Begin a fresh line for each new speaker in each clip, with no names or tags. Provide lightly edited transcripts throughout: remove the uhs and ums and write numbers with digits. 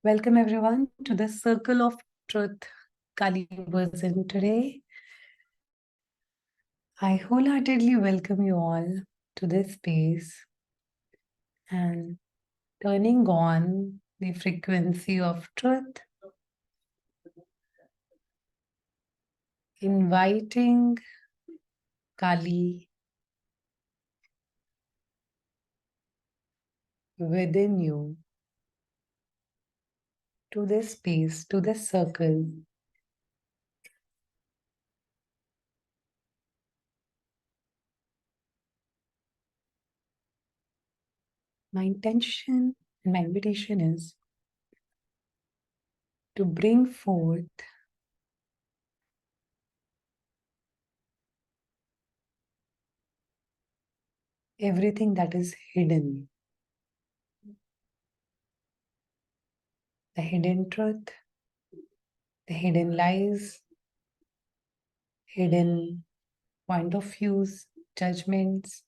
Welcome everyone to the Circle of Truth Kali version today. I wholeheartedly welcome you all to this space and turning on the frequency of truth, inviting Kali within you to this space, to this circle. My intention and my invitation is to bring forth everything that is hidden, the hidden truth, the hidden lies, hidden point of views, judgments,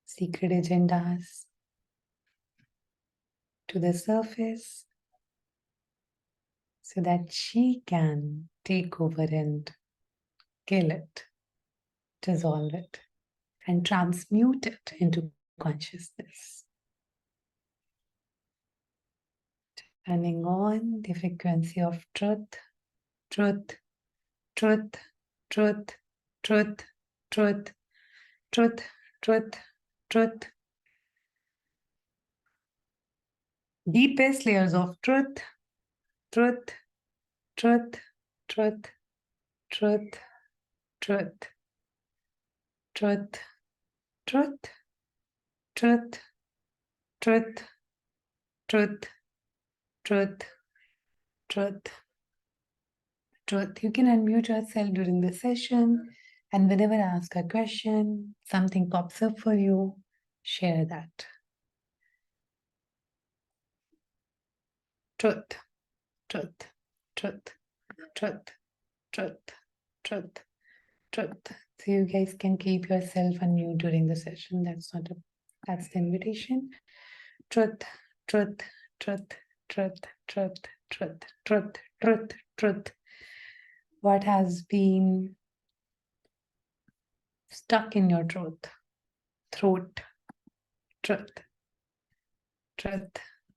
secret agendas to the surface so that she can take over and kill it, dissolve it, and transmute it into consciousness. Turning on the frequency of truth, truth, truth, truth, truth, truth, truth, truth, truth. Deepest layers of truth, truth, truth, truth, truth, truth, truth, truth, truth, truth, truth, truth, truth, truth. You can unmute yourself during the session, and whenever I ask a question, something pops up for you, share that. Truth, truth, truth, truth, truth, truth, truth. So you guys can keep yourself unmute during the session. That's the invitation. Truth, truth, truth, truth, truth, truth, truth, truth, truth. What has been stuck in your throat, truth, truth, truth,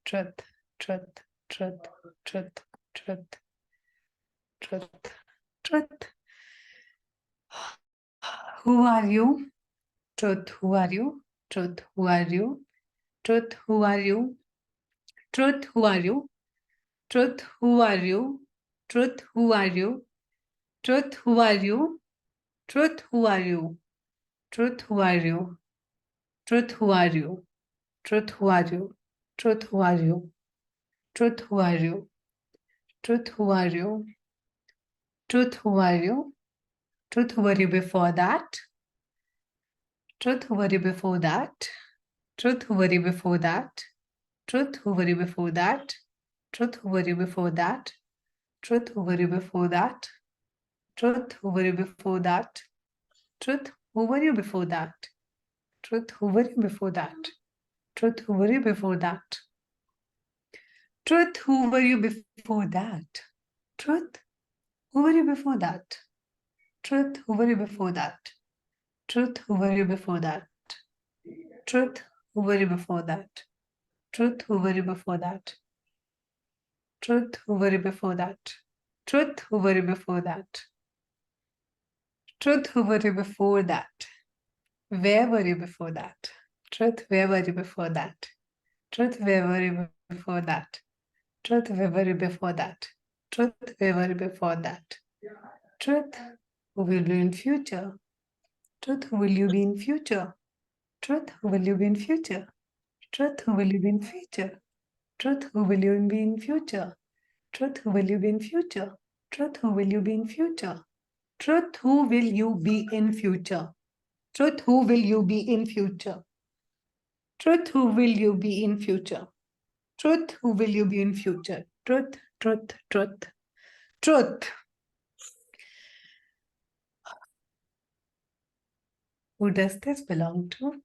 truth, truth, truth, truth, truth, truth. Who are you? Truth, who are you? Truth, who are you? Truth, who are you? Truth, who are you? Truth, who are you? Truth, who are you? Truth, who are you? Truth, who are you? Truth, who are you? Truth, who are you? Truth, who are you? Truth, who are you? Truth, who are you? Truth, who are you? Truth, who are you? Truth, who were you before that? Truth, who were you before that? Truth, who were you before that? Truth, who were you before that? Truth, who were you before that? Truth, who were you before that? Truth, who were you before that? Truth, who were you before that? Truth, who were you before that? Truth, who were you before that? Truth, who were you before that? Truth, who were you before that? Truth, who were you before that? Truth, who were you before that? Truth, who were you before that? Truth, who were you before that? Truth, who were you before that? Truth, who were you before that? Truth, who were you before that? Where were you before that? Truth, where were you before that? Truth, where were you before that? Truth, where were you before that? Truth, where were you before that? Truth, who will be in future? Truth, who will you be in future? Truth, who will you be in future? Truth, who will you be in future? Truth, who will you be in future? Truth, who will you be in future? Truth, who will you be in future? Truth, who will you be in future? Truth, who will you be in future? Truth, who will you be in future? Truth, who will you be in future? Truth, truth, truth, truth. Who does this belong to?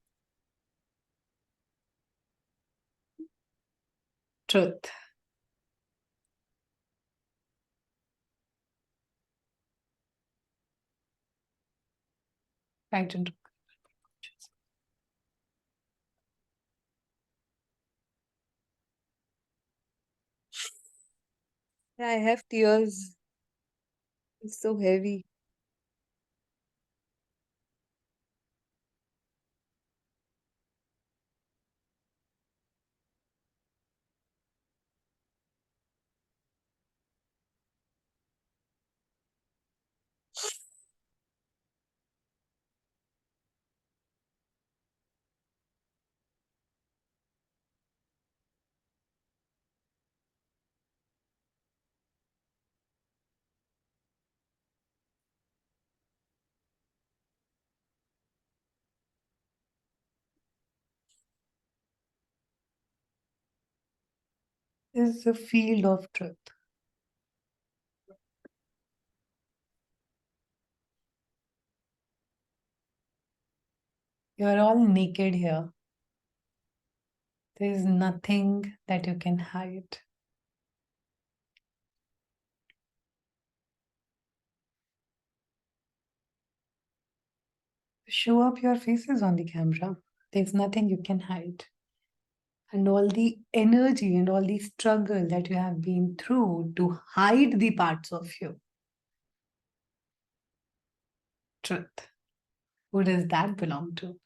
Truth. Right and
Yeah, I have tears. It's so heavy.
is the field of truth. You're all naked here. There is nothing that you can hide. Show up your faces on the camera. There's nothing you can hide. And all the energy and all the struggle that you have been through to hide the parts of you. Truth. Who does that belong to?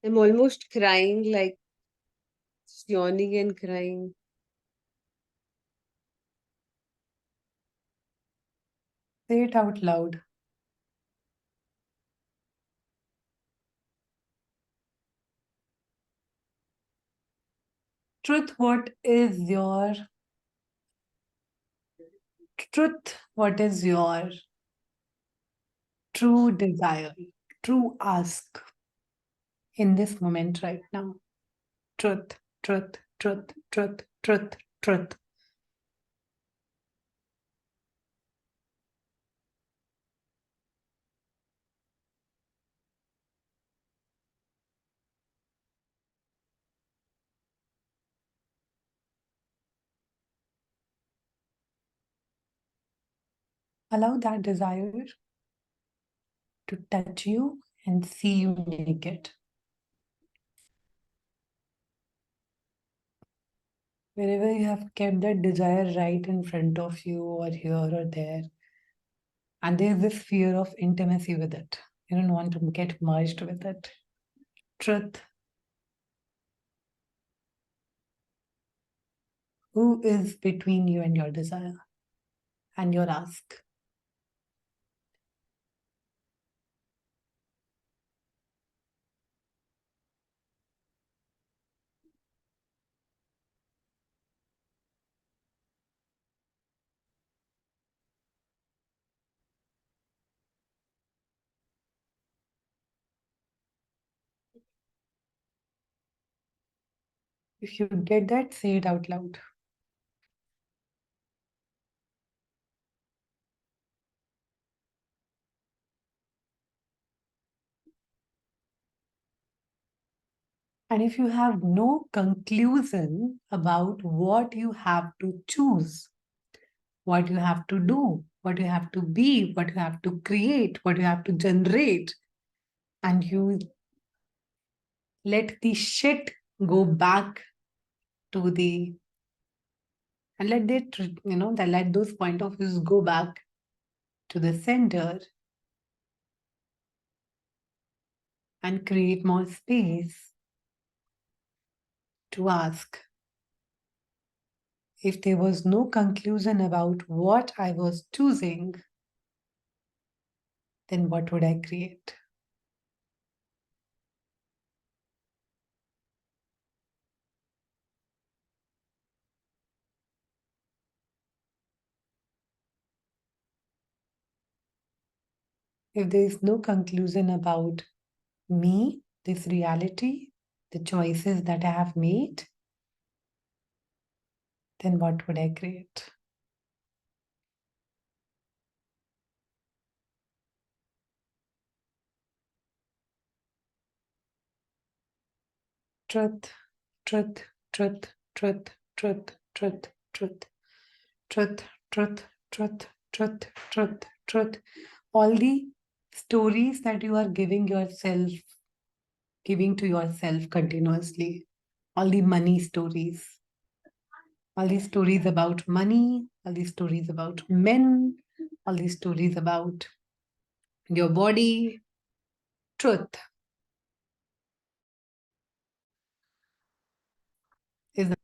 I'm almost crying, like yawning and crying.
Say it out loud. Truth, what is your truth? What is your true desire, true ask in this moment right now? Truth, truth, truth, truth, truth, truth. Allow that desire to touch you and see you naked. Wherever you have kept that desire right in front of you or here or there, and there's this fear of intimacy with it. You don't want to get merged with it. Truth, who is between you and your desire and your ask? If you get that, say it out loud. And if you have no conclusion about what you have to choose, what you have to do, what you have to be, what you have to create, what you have to generate, and you let the shit go back to the and let that that let those point of views go back to the center and create more space to ask if there was no conclusion about what I was choosing, then what would I create? if there is no conclusion about me, this reality, the choices that I have made, then what would I create? Truth, truth, truth, truth, truth, truth, truth, truth, truth, truth, truth, truth, truth. All the stories that you are giving to yourself continuously, all the money stories, all these stories about money, all these stories about men, all these stories about your body. Truth is the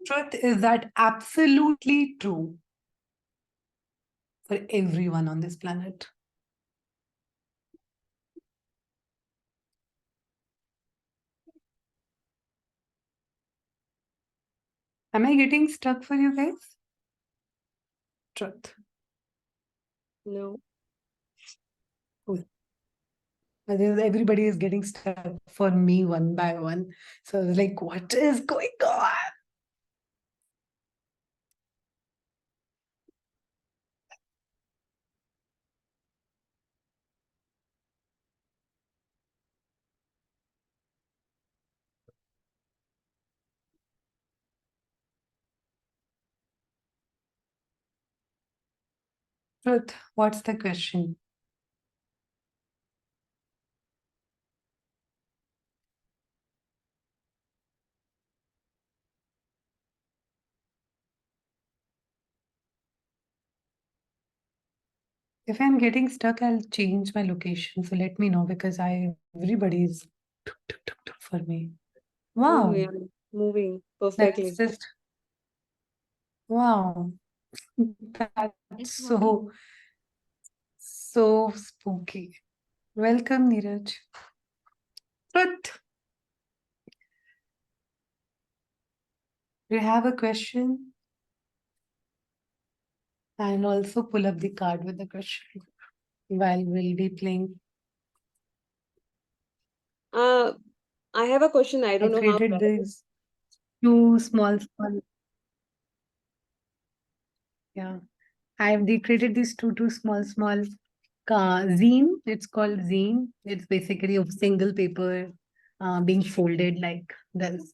truth is that absolutely true for everyone on this planet. Am I getting stuck for you guys? Truth.
No.
I think everybody is getting stuck for me one by one. So I was like, what is going on? Truth, what's the question? If I'm getting stuck, I'll change my location. So let me know because everybody's for me.
Oh,
Wow,
yeah. Moving
that's
perfectly.
just wow. That's so spooky. Welcome, Neeraj. Truth. Do you have a question? And also pull up the card with the question while we'll be playing.
I have a question. I
I
don't know how.
created these two small. Yeah, I've created these two small zine. It's called zine. It's basically a single paper being folded like this.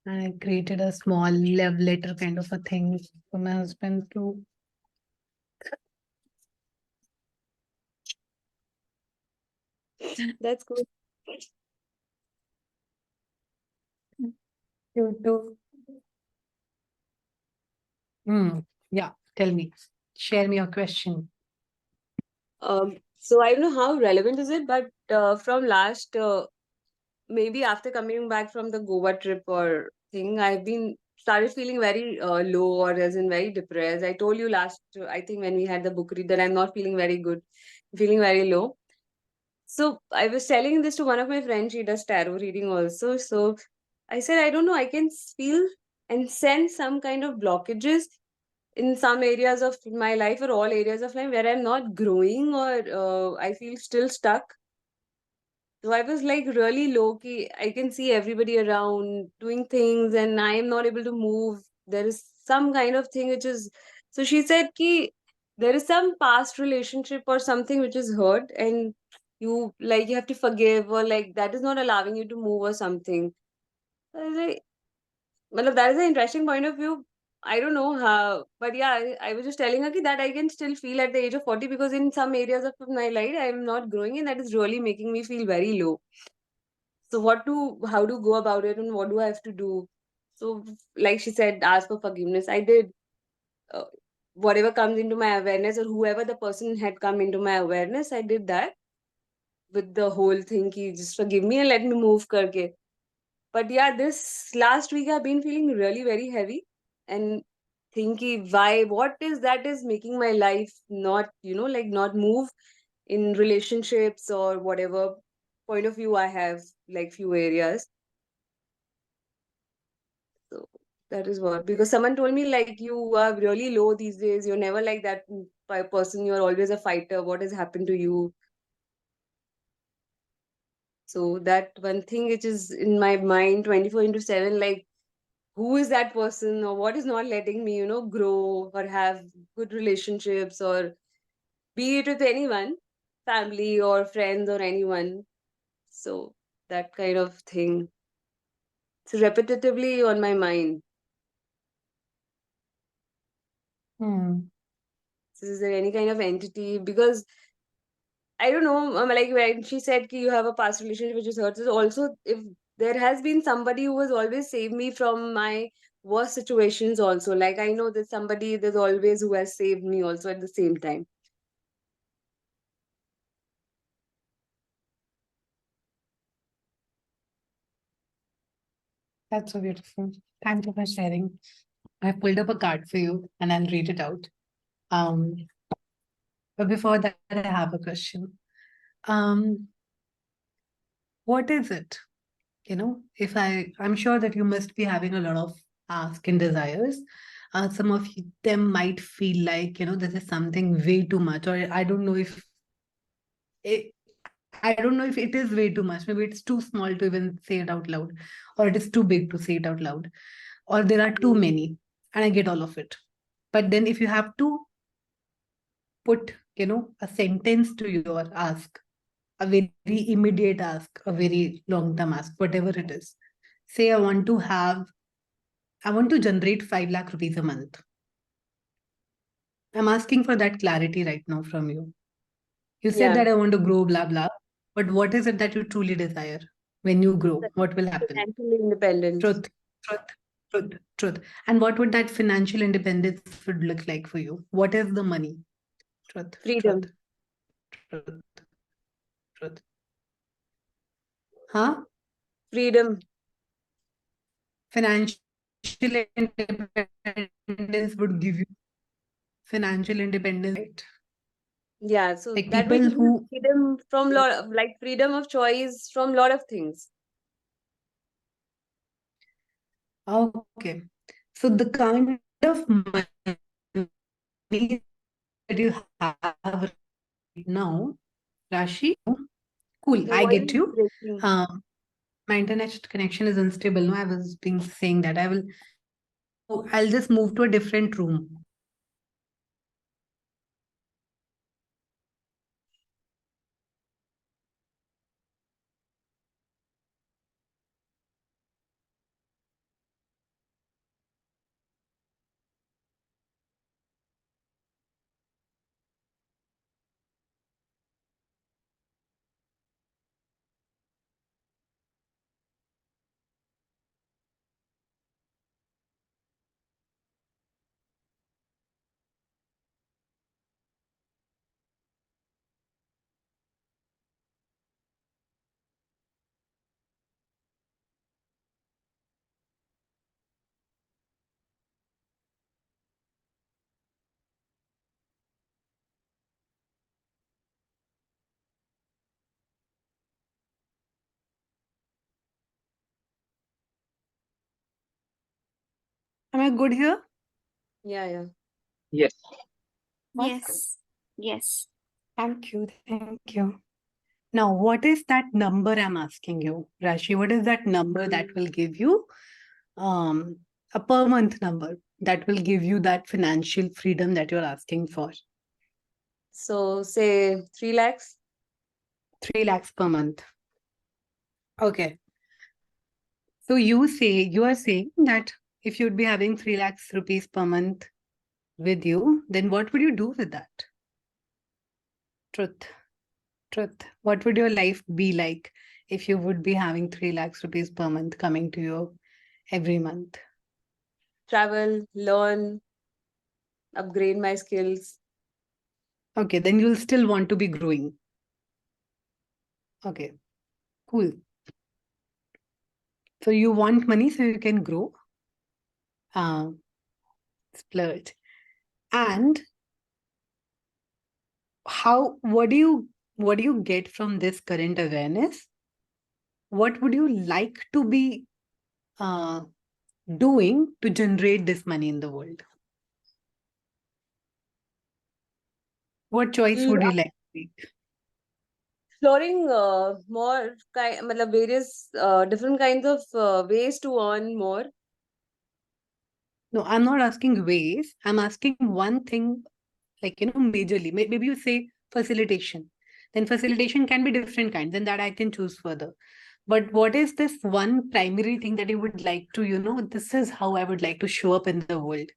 And I created a small love letter kind of a thing for my husband to.
That's good.
You to. Yeah, tell me. Share me your question.
So I don't know how relevant is it, but from last maybe after coming back from the Goa trip or thing, I've been started feeling very low or as in very depressed. I told you last, I think when we had the book read that I'm not feeling very good, feeling very low. So I was telling this to one of my friends. She does tarot reading also. So I said, I don't know, I can feel and sense some kind of blockages in some areas of my life or all areas of life where I'm not growing or I feel still stuck. So I was like really low key. I can see everybody around doing things and I am not able to move. There is some kind of thing which is. So she said ki there is some past relationship or something which is hurt and you have to forgive or like that is not allowing you to move or something. I was like, well, that is an interesting point of view. I don't know how, but yeah, I was just telling her ki that I can still feel at the age of 40 because in some areas of my life I am not growing and that is really making me feel very low. So how to go about it and what do I have to do? So like she said, ask for forgiveness. I did uh, whatever comes into my awareness or whoever the person had come into my awareness, I did that. with the whole thing ki just forgive me and let me move karke. But yeah, this last week I've been feeling really very heavy and thinking why, what is that is making my life not, like not move in relationships or whatever point of view I have, like few areas. So that is what, because someone told me like you are really low these days. You're never like that person. You're always a fighter. What has happened to you? So that one thing which is in my mind 24/7, like who is that person or what is not letting me, grow or have good relationships or be it with anyone, family or friends or anyone. So that kind of thing. It's repetitively on my mind. Is there any kind of entity? Because I don't know, like when she said ki you have a past relationship which is hurt, is also if there has been somebody who has always saved me from my worst situations also. Like I know that somebody there's always who has saved me also at the same time.
That's so beautiful. Thank you for sharing. I pulled up a card for you and I'll read it out. Um, but before that, I have a question. Um, what is it? If I'm sure that you must be having a lot of ask and desires. Some of them might feel like, this is something way too much, or it, I don't know if it is way too much. Maybe it's too small to even say it out loud, or it is too big to say it out loud, or there are too many, and I get all of it. But then if you have to put, a sentence to your ask, a very immediate ask, a very long term ask, whatever it is. Say I want to generate 5 lakh rupees a month. I'm asking for that clarity right now from you. You said
Yeah.
that I want to grow, blah, blah. But what is it that you truly desire when you grow? What will happen?
Financial independence.
Truth, truth, truth, truth. And what would that financial independence would look like for you? What is the money? Truth, truth,
Freedom.
truth, truth. Huh?
Freedom.
Financial independence would give you financial independence, right?
Yeah. So
Like
that
people
basically
who,
freedom from lot of, like freedom of choice from lot of things.
okay. So the kind of money that you have right now, Rashi, cool,
Your
I
voice
get
is
you.
breaking.
My internet connection is unstable. No, I was being saying that I'll just move to a different room. Am I good here?
Yeah, yeah.
Yes.
Yes. Yes.
Thank you. Thank you. Now, what is that number I'm asking you, Rashi? What is that number that will give you um, a per month number that will give you that financial freedom that you're asking for?
So say 3 lakhs.
3 lakhs per month. Okay. So you are saying that if you'd be having 3 lakhs rupees per month with you, then what would you do with that? Truth. Truth. What would your life be like if you would be having 3 lakhs rupees per month coming to you every month?
Travel, learn, upgrade my skills.
Okay, then you'll still want to be growing. Okay, cool. So you want money so you can grow, splurge. And what do you get from this current awareness? What would you like to be uh, doing to generate this money in the world? What choice would you like to make?
Exploring more various different kinds of ways to earn more.
No, I'm not asking ways. I'm asking one thing, like, majorly. Maybe you say facilitation. Then facilitation can be different kinds, and that I can choose further. But what is this one primary thing that you would like to, this is how I would like to show up in the world?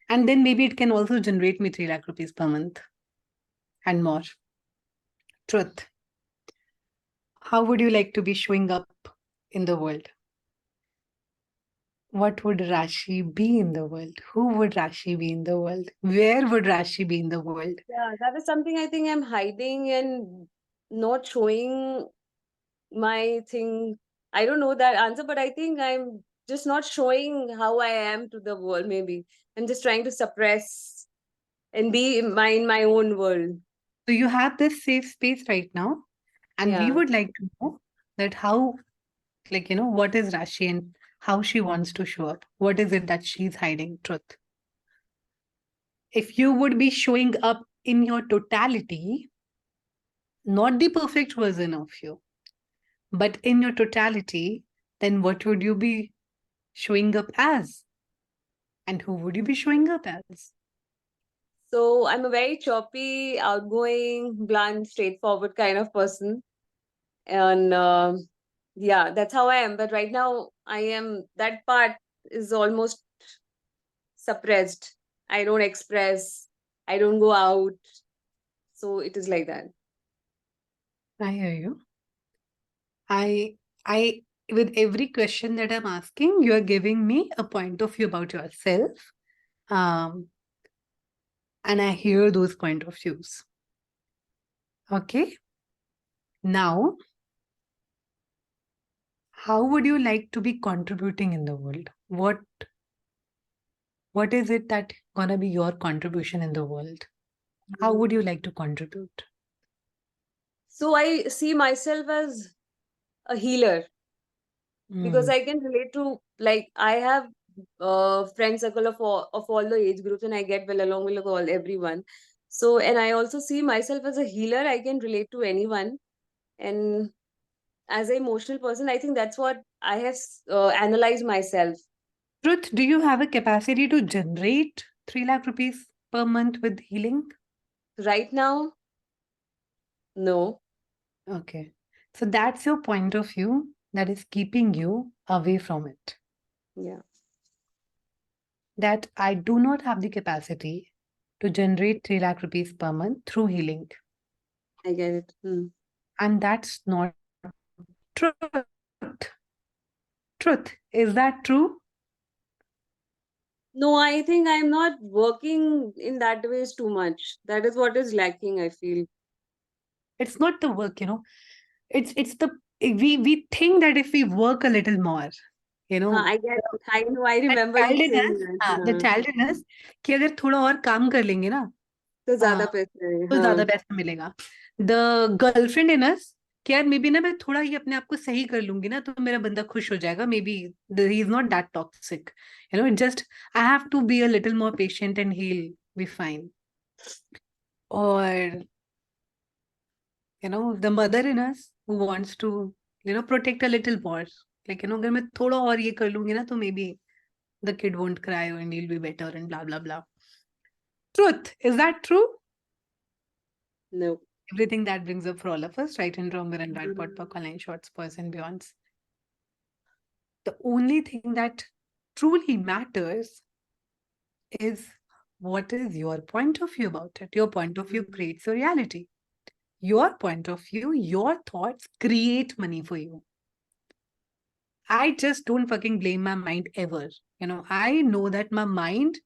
And then maybe it can also generate me 3 lakh rupees per month and more. Truth. How would you like to be showing up in the world? What would Rashi be in the world? Who would Rashi be in the world? Where would Rashi be in the world?
Yeah, that is something I think I'm hiding and not showing my thing. I don't know that answer, but I think I'm just not showing how I am to the world. Maybe I'm just trying to suppress and be in my own world.
So you have this safe space right now, and we
Yeah.
would like to know that how, what is Rashi and how she wants to show up. What is it that she's hiding? Truth. If you would be showing up in your totality, not the perfect version of you, but in your totality, then what would you be showing up as? And who would you be showing up as?
So I'm a very choppy, outgoing, blunt, straightforward kind of person. And yeah, that's how I am. But right now, that part is almost suppressed. I don't express, I don't go out. So it is like that.
I hear you. I with every question that I'm asking, you are giving me a point of view about yourself. And I hear those point of views. Okay. Now, how would you like to be contributing in the world? What is it that gonna be your contribution in the world? How would you like to contribute?
So I see myself as a healer because
Mm.
I can relate to, like, I have friend circle of all the age groups, and I get well along with all everyone. So, and I also see myself as a healer. I can relate to anyone, and as an emotional person, I think that's what I have analyzed myself.
Truth, do you have a capacity to generate 3 lakh rupees per month with healing?
Right now, no.
Okay. So that's your point of view that is keeping you away from it.
Yeah,
That I do not have the capacity to generate 3 lakh rupees per month through healing.
I get it.
And that's not truth. Truth. Is that true?
No, I think I'm not working in that ways too much. That is what is lacking, I feel.
It's not the work, It's the we think that if we work a little more,
I get. I know. I
that
remember
child
you
in
saying
us,
that.
the child in us, कि अगर थोड़ा और काम कर लेंगे ना,
तो ज्यादा पैसे हैं,
तो ज्यादा पैसा मिलेगा. The girlfriend in us, कि यार मे बी ना मैं थोड़ा ही अपने आप को सही कर लूंगी ना तो मेरा बंदा खुश हो जाएगा. Maybe he is not that toxic. Just I have to be a little more patient and he'll be fine. Or the mother in us who wants to protect a little more. Like अगर मैं थोड़ा और ये कर लूंगी ना तो maybe the kid won't cry and he'll be better and blah blah blah. Truth, is that true?
No.
Everything that brings up for all of us, right and wrong, and right, pot, online shorts, boys and beyonds. The only thing that truly matters is what is your point of view about it. Your point of view creates your reality. Your point of view, your thoughts create money for you. I just don't fucking blame my mind ever. I know that my mind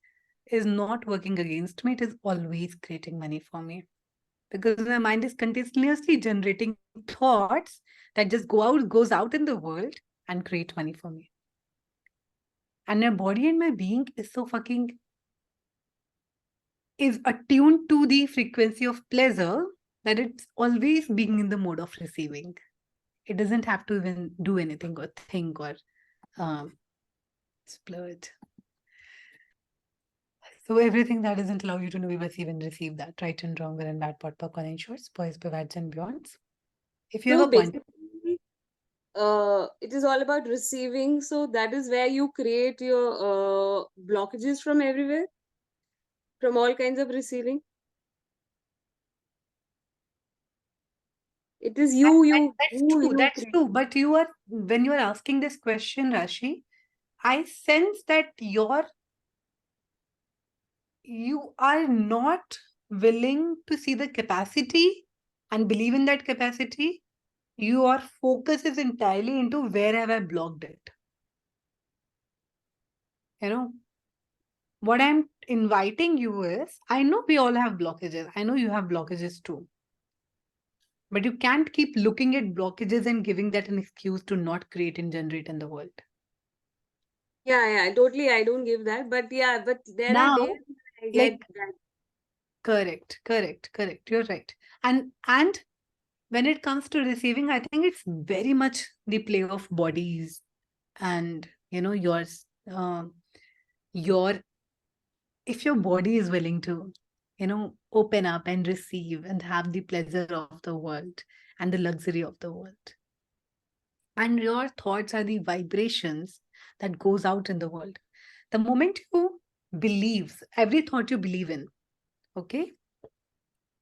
is not working against me. It is always creating money for me. because my mind is continuously generating thoughts that just goes out in the world and create money for me. And my body and my being is so fucking is attuned to the frequency of pleasure that it's always being in the mode of receiving. It doesn't have to even do anything or think or splurge. So everything that doesn't allow you to know, we must even receive that. Right and wrong, good and bad, pot, popcorn and shorts, boys, bads and beyonds. If you
So
have a point,
basically, it is all about receiving. So that is where you create your blockages from everywhere, from all kinds of receiving. It is
that's true. That's true. But you are, when you are asking this question, Rashi, I sense that you are not willing to see the capacity and believe in that capacity. Your focus is entirely into where have I blocked it. You know, what I'm inviting you is, I know we all have blockages. I know you have blockages too. But you can't keep looking at blockages and giving that an excuse to not create and generate in the world.
Yeah, totally. I don't give that. But yeah, but there
Now,
are days I get
like,
that.
correct. You're right. And when it comes to receiving, I think it's very much the play of bodies and yours. Your If your body is willing to, open up and receive and have the pleasure of the world and the luxury of the world, and your thoughts are the vibrations that goes out in the world. The moment you believe every thought you believe in, okay,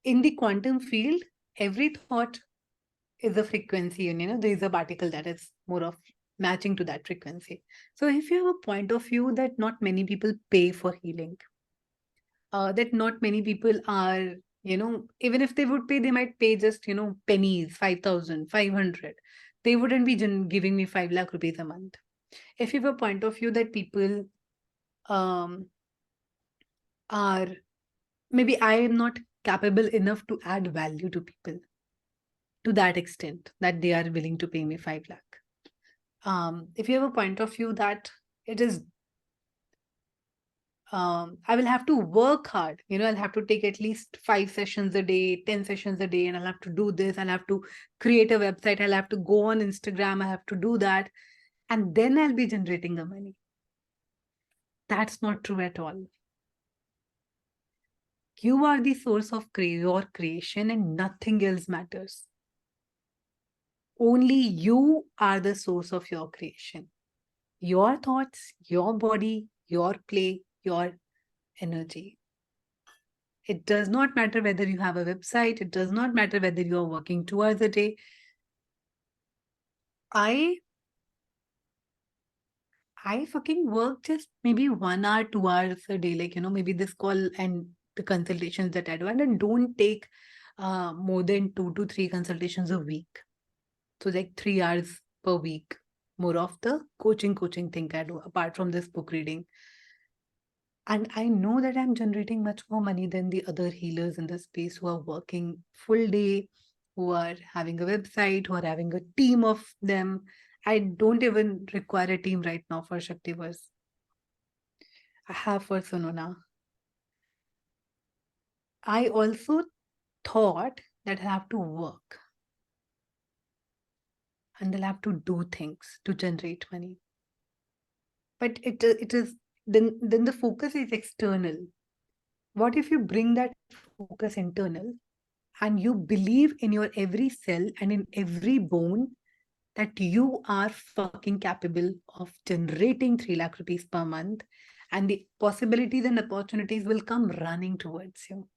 in the quantum field, every thought is a frequency, and there is a particle that is more of matching to that frequency. So if you have a point of view that not many people pay for healing, that not many people are, even if they would pay, they might pay just, pennies, 5,000, 500. They wouldn't be giving me 5 lakh rupees a month. If you have a point of view that people are, maybe I am not capable enough to add value to people to that extent that they are willing to pay me 5 lakh. If you have a point of view that it is, I will have to work hard. I'll have to take at least 5 sessions a day, 10 sessions a day, and I'll have to do this. I'll have to create a website. I'll have to go on Instagram. I have to do that. And then I'll be generating the money. That's not true at all. You are the source of your creation and nothing else matters. Only you are the source of your creation. Your thoughts, your body, your play, your energy. It does not matter whether you have a website. It does not matter whether you are working 2 hours a day. I fucking work just maybe 1 hour, 2 hours a day. Like, maybe this call and the consultations that I do. And I don't take more than 2 to 3 consultations a week. So like 3 hours per week, more of the coaching thing I do, apart from this book reading. And I know that I'm generating much more money than the other healers in the space who are working full day, who are having a website, who are having a team of them. I don't even require a team right now for Shaktiverse. I have for Sunona. I also thought that I have to work and they'll have to do things to generate money. But it is then the focus is external. What if you bring that focus internal and you believe in your every cell and in every bone that you are fucking capable of generating 3 lakh rupees per month, and the possibilities and opportunities will come running towards you.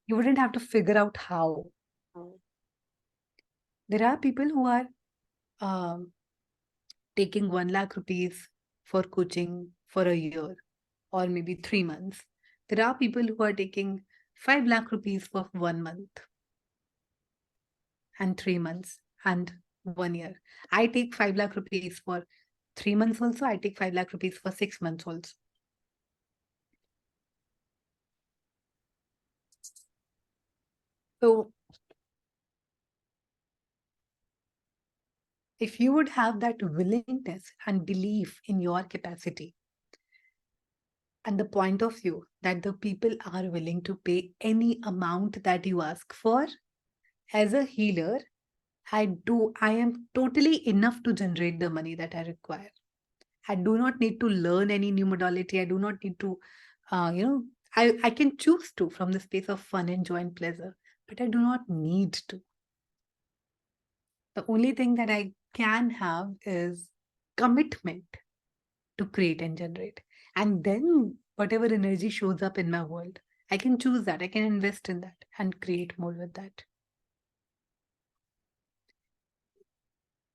You wouldn't have to figure out how. There are people who are taking 1 lakh rupees for coaching for a year or maybe 3 months. There are people who are taking 5 lakh rupees for 1 month and 3 months and 1 year. I take 5 lakh rupees for 3 months also. I take 5 lakh rupees for 6 months also. So if you would have that willingness and belief in your capacity and the point of view that the people are willing to pay any amount that you ask for, as a healer, I am totally enough to generate the money that I require. I do not need to learn any new modality. I do not need to, I can choose to from the space of fun and joy and pleasure, but I do not need to. The only thing that I can have is commitment to create and generate. And then whatever energy shows up in my world, I can choose that. I can invest in that and create more with that.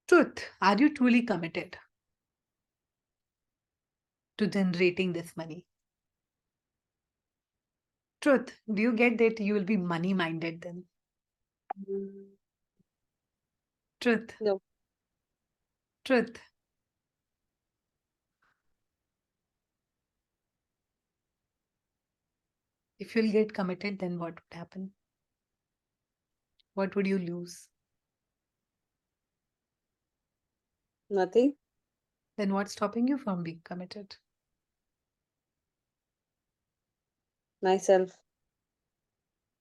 Truth, are you truly committed to generating this money? Truth, do you get that you will be money minded then? Truth,
No.
truth. If you'll get committed, then what would happen? What would you lose?
Nothing.
Then what's stopping you from being committed?
Myself.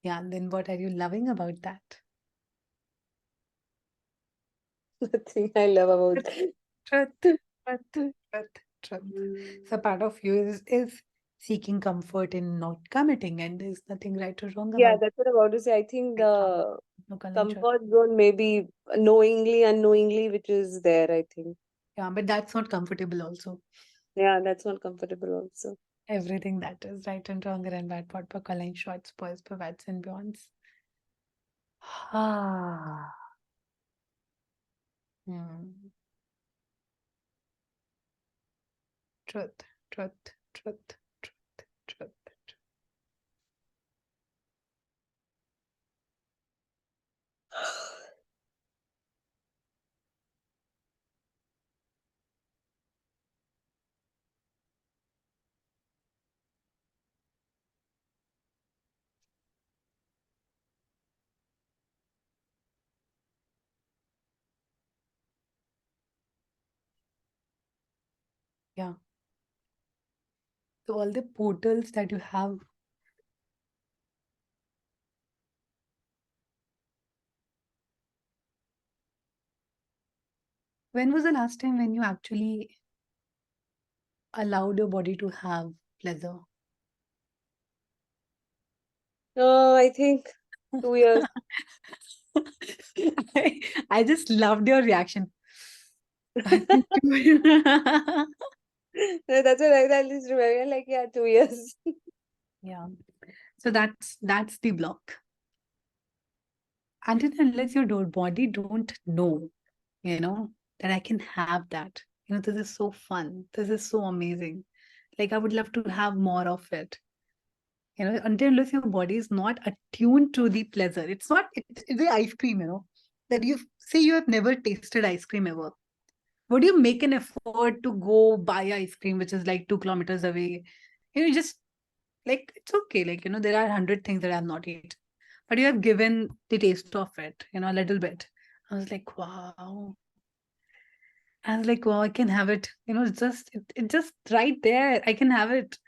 Yeah, and then what are you loving about that?
Nothing I love about
Truth, truth, truth, truth. So part of you is seeking comfort in not committing, and there's nothing right or wrong
Yeah,
about
that's what I'm about to say. I think the
no culture.
comfort zone may be knowingly, unknowingly, which is there, I think.
Yeah, but that's not comfortable also.
Yeah, that's not comfortable also.
Everything that is right and wrong and bad, pot per color, shorts, boys, provides and beyonds. Ah. Hmm. Truth, truth, truth, truth, truth. Yeah. So all the portals that you have, when was the last time when you actually allowed your body to have pleasure?
I think 2 years.
I just loved your reaction.
No, that's what I just remember. Like, yeah, 2 years.
Yeah. So that's the block. Until and unless your body don't know, that I can have that. This is so fun. This is so amazing. Like I would love to have more of it. Until unless your body is not attuned to the pleasure. It's the ice cream, that you say you have never tasted ice cream ever. Would you make an effort to go buy ice cream, which is like 2 kilometers away? Just like it's okay. Like, there are 100 things that I've not eaten. But you have given the taste of it, a little bit. I was like, wow. I was like, wow, I can have it. It's just right there. I can have it.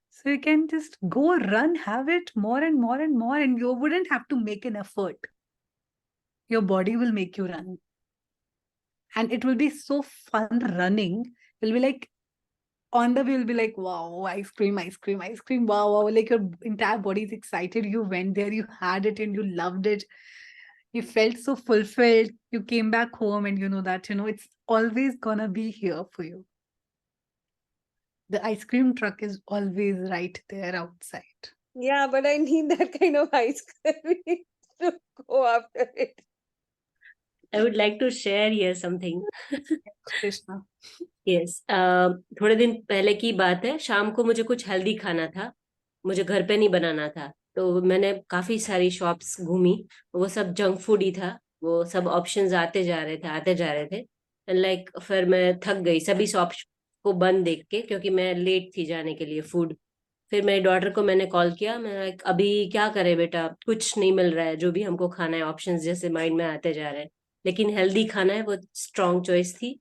So you can just go run, have it more and more and more, and you wouldn't have to make an effort. Your body will make you run. And it will be so fun running. You'll be like, on the way, you'll be like, wow, ice cream, ice cream, ice cream, wow, wow. Like your entire body is excited. You went there, you had it, and you loved it. You felt so fulfilled. You came back home, and you know that, it's always gonna be here for you. The ice cream truck is always right there outside.
Yeah, but I need that kind of ice cream to go after it.
I would like to share here something.
Krishna.
Yes थोड़े दिन पहले की बात है, शाम को मुझे कुछ हेल्दी खाना था, मुझे घर पे नहीं बनाना था, तो मैंने काफी सारी शॉप्स घूमी, वो सब जंक फूड ही था, वो सब ऑप्शंस आते जा रहे थे लाइक फिर मैं थक गई सभी शॉप्स को बंद देख के, क्योंकि मैं लेट थी जाने के लिए फूड फिर मेरी डॉटर को मैंने कॉल किया, मैं like, अभी क्या करे बेटा, कुछ नहीं मिल रहा है, जो भी हमको खाना है ऑप्शंस जैसे माइंड में आते जा रहे हैं, लेकिन हेल्दी खाना है, वो स्ट्रॉन्ग चॉइस थी।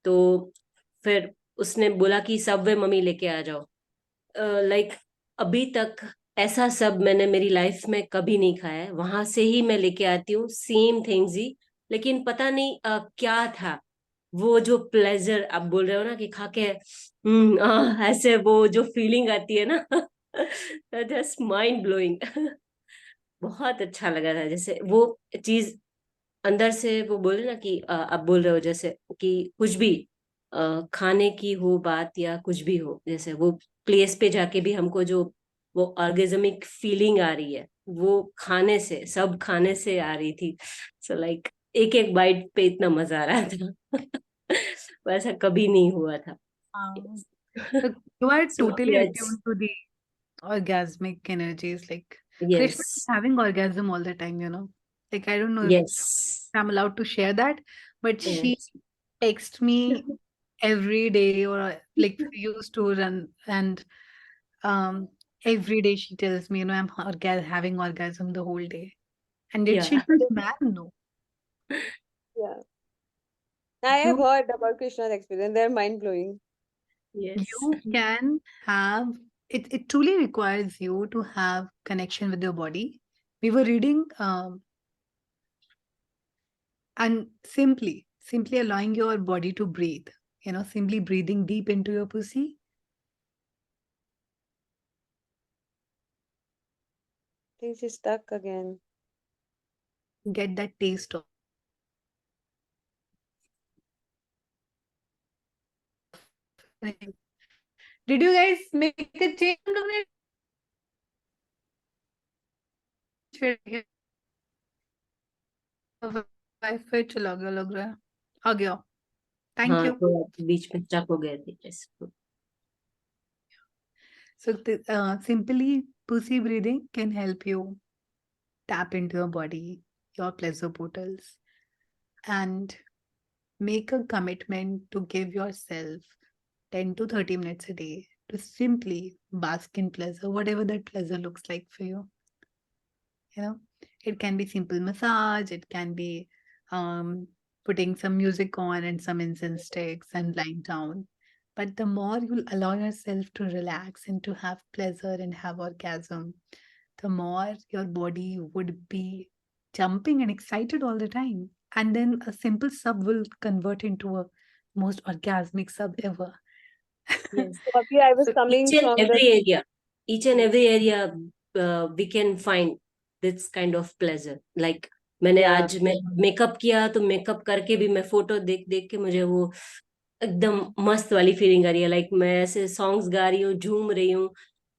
तो फिर उसने बोला कि सबवे मम्मी लेके आ जाओ। लाइक अभी तक ऐसा सब मैंने मेरी लाइफ में कभी नहीं खाया है, वहां से ही मैं लेके आती हूँ सेम थिंग्स ही। लेकिन पता नहीं क्या था वो जो प्लेजर आप बोल रहे हो ना कि खा के ऐसे वो जो फीलिंग आती है ना जस्ट माइंड ब्लोइंग। बहुत अच्छा लगा था, जैसे वो चीज अंदर से वो बोले ना कि आप बोल रहे हो जैसे कि कुछ भी खाने की हो बात या कुछ भी हो, जैसे वो प्लेस पे जाके भी हमको जो वो ऑर्गेजमिक फीलिंग आ रही है, वो खाने से, सब खाने से आ रही थी। सो लाइक एक एक बाइट पे इतना मजा आ रहा था। वैसा कभी नहीं हुआ था।
Wow. So you are
so
totally
yes,
attuned to the orgasmic energies. Like
yes,
Krishna is having orgasm all the time, you know. Like I don't know if
yes,
I'm allowed to share that, but she
yes,
texts me every day, or like we used to run, and um every day she tells me, you know, I'm having orgasm the whole day. And did she
या,
know the man? No.
Yeah. I have
You
heard about Krishna's experience. They're mind blowing.
Yes,
you can have it. It truly requires you to have connection with your body. We were reading and simply allowing your body to breathe, you know, simply breathing deep into your pussy.
I think she's stuck again.
Get that taste of it. Did you guys make a change on it? Wifi चला गया लग रहा है, आ गया। Thank
हाँ
you.
तो बीच में stuck हो गए थे जैसे।
So simply pussy breathing can help you tap into your body, your pleasure portals, and make a commitment to give yourself 10 to 30 minutes a day to simply bask in pleasure, whatever that pleasure looks like for you. You know, it can be simple massage, it can be putting some music on and some incense sticks and lying down. But the more you'll allow yourself to relax and to have pleasure and have orgasm, the more your body would be jumping and excited all the time. And then a simple sub will convert into a most orgasmic sub ever.
Yes.
So Abhi, I was
So
coming
each and
from the
every area, each and every area, we can find this kind of pleasure. Like मैंने
yeah.
आज मैं makeup किया तो makeup करके भी मैं photo देख देख के मुझे वो एकदम मस्त वाली फीलिंग आ रही है। लाइक मैं ऐसे सॉन्ग्स गा रही हूँ, झूम रही हूँ,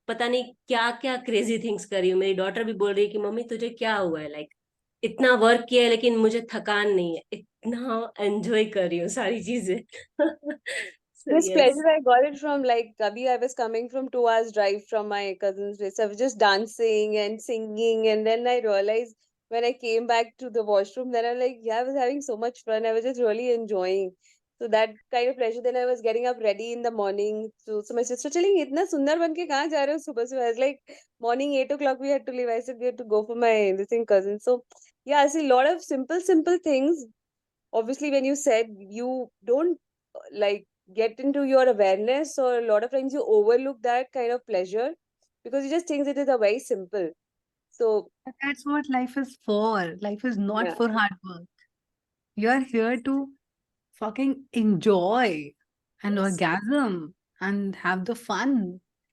पता नहीं क्या क्या क्रेजी थिंग्स कर रही हूँ। मेरी डॉटर भी बोल रही है कि मम्मी तुझे क्या हुआ है, लाइक इतना वर्क किया है लेकिन मुझे थकान नहीं है, इतना एंजॉय कर रही हूँ सारी चीजें। So
This
yes.
pleasure I got it from like Abhi, I was coming from 2 hours drive from my cousin's place. I was just dancing and singing, and then I realized when I came back to the washroom, then I'm like, yeah, I was having so much fun. I was just really enjoying. So that kind of pleasure. Then I was getting up ready in the morning. So my sister telling, "Itna sundar ban ke kahan ja rahe ho subah se?" I was like, morning 8 o'clock we had to leave. I said we had to go for my this thing cousin. So yeah, I see a lot of simple things. Obviously, when you said you don't like get into your awareness, or a lot of times you overlook that kind of pleasure because you just think it is a very simple. So
that's what life is for. Life is not
yeah,
for hard work. You are here to fucking enjoy and
Yes.
orgasm and have the fun